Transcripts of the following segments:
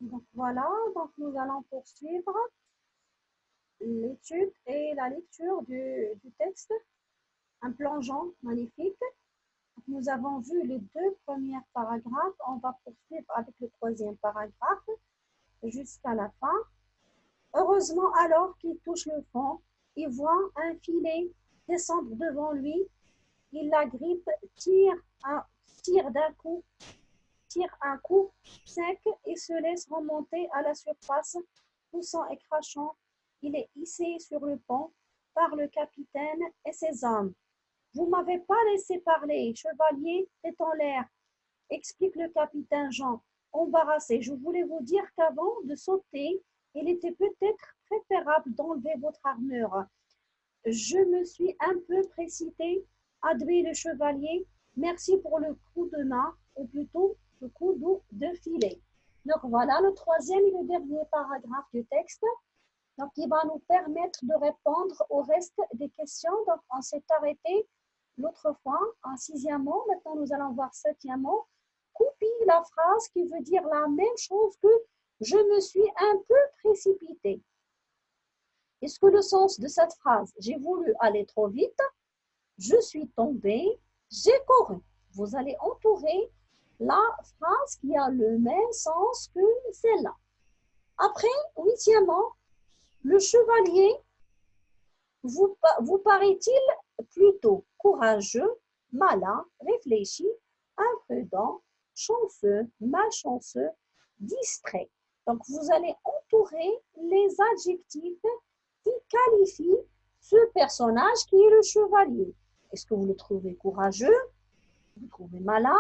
Donc voilà, donc nous allons poursuivre l'étude et la lecture du texte. Un plongeon magnifique. Nous avons vu les deux premiers paragraphes. On va poursuivre avec le troisième paragraphe jusqu'à la fin. Heureusement alors qu'il touche le fond, il voit un filet descendre devant lui. Il la grippe, tire d'un coup, tire un coup sec et se laisse remonter à la surface, poussant et crachant. Il est hissé sur le pont par le capitaine et ses hommes. Vous m'avez pas laissé parler, chevalier, tête en l'air, explique le capitaine Jean, embarrassé. Je voulais vous dire qu'avant de sauter, il était peut-être préférable d'enlever votre armure. Je me suis un peu précipité, admet le chevalier. Merci pour le coup de main, ou plutôt le coup de filet. Donc voilà le troisième et le dernier paragraphe du texte. Donc il va nous permettre de répondre au reste des questions. Donc on s'est arrêté l'autre fois en sixième mot. Maintenant nous allons voir septième mot. Copie la phrase qui veut dire la même chose que je me suis un peu précipité. Est-ce que le sens de cette phrase, j'ai voulu aller trop vite, je suis tombée, j'ai couru. Vous allez entourer la phrase qui a le même sens que celle-là. Après, huitièmement, le chevalier vous paraît-il plutôt courageux, malin, réfléchi, imprudent, chanceux, malchanceux, distrait. Donc, vous allez entourer les adjectifs qui qualifient ce personnage qui est le chevalier. Est-ce que vous le trouvez courageux? Vous le trouvez malin?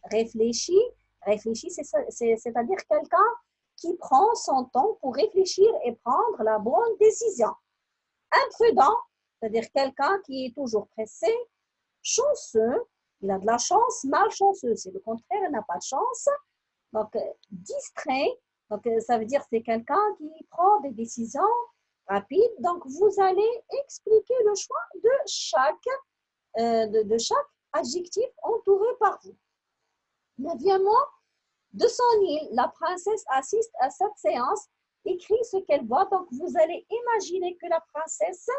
Réfléchi? Réfléchi, c'est-à-dire quelqu'un qui prend son temps pour réfléchir et prendre la bonne décision. Imprudent, c'est-à-dire quelqu'un qui est toujours pressé. Chanceux, il a de la chance. Malchanceux, c'est le contraire, il n'a pas de chance. Donc, distrait, donc, ça veut dire c'est quelqu'un qui prend des décisions rapides. Donc, vous allez expliquer le choix de chaque adjectif entouré par vous. Neuvièmement, de son île, la princesse assiste à cette séance, écrit ce qu'elle voit. Donc, vous allez imaginer que la princesse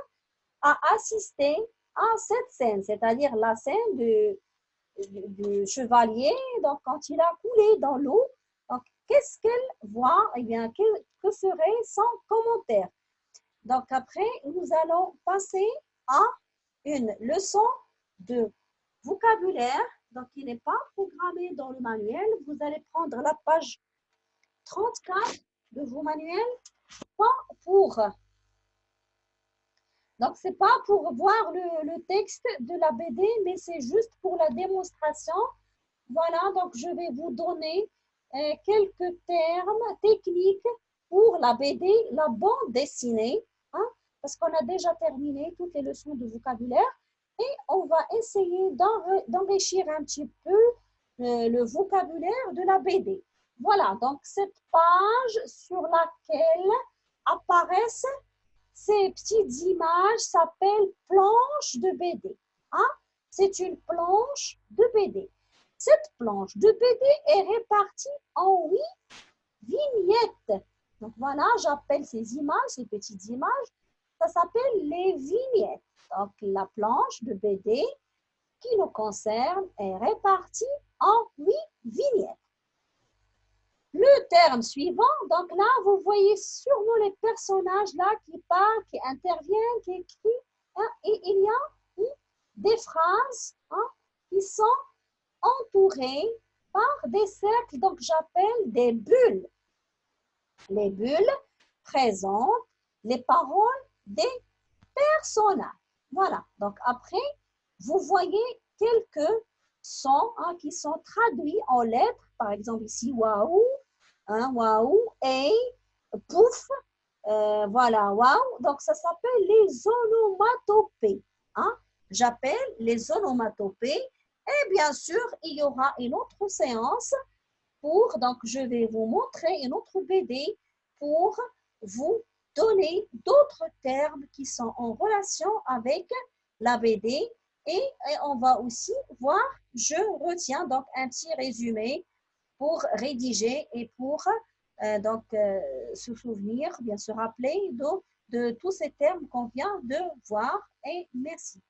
a assisté à cette scène, c'est-à-dire la scène du chevalier, donc quand il a coulé dans l'eau. Donc, qu'est-ce qu'elle voit? Eh bien, que serait son commentaire? Donc, après, nous allons passer à une leçon de vocabulaire, donc il n'est pas programmé dans le manuel. Vous allez prendre la page 34 de vos manuels, pas pour donc, ce n'est pas pour voir le texte de la BD, mais c'est juste pour la démonstration. Voilà, donc je vais vous donner quelques termes techniques pour la BD, la bande dessinée, hein, parce qu'on a déjà terminé toutes les leçons de vocabulaire et on va essayer d'enrichir un petit peu le vocabulaire de la BD. Voilà, donc cette page sur laquelle apparaissent ces petites images s'appellent planches de BD. Hein? C'est une planche de BD. Cette planche de BD est répartie en 8 vignettes. Donc voilà, j'appelle ces images, ces petites images, ça s'appelle les vignettes. Donc la planche de BD qui nous concerne est répartie en 8 vignettes. Le terme suivant, donc là, vous voyez sûrement les personnages là qui parlent, qui interviennent, qui écrivent, hein, et il y a des phrases hein, qui sont entourées par des cercles, donc j'appelle des bulles. Les bulles présentent les paroles des personnages. Voilà, donc après, vous voyez quelques sons hein, qui sont traduits en lettres, par exemple ici, waouh, hein, waouh, hey, pouf, voilà, waouh. Donc, ça s'appelle les onomatopées. Hein? J'appelle les onomatopées. Et bien sûr, il y aura une autre séance pour, donc je vais vous montrer une autre BD pour vous donner d'autres termes qui sont en relation avec la BD. Et on va aussi voir, je retiens donc un petit résumé pour rédiger et pour Se souvenir, bien se rappeler de tous ces termes qu'on vient de voir. Et merci.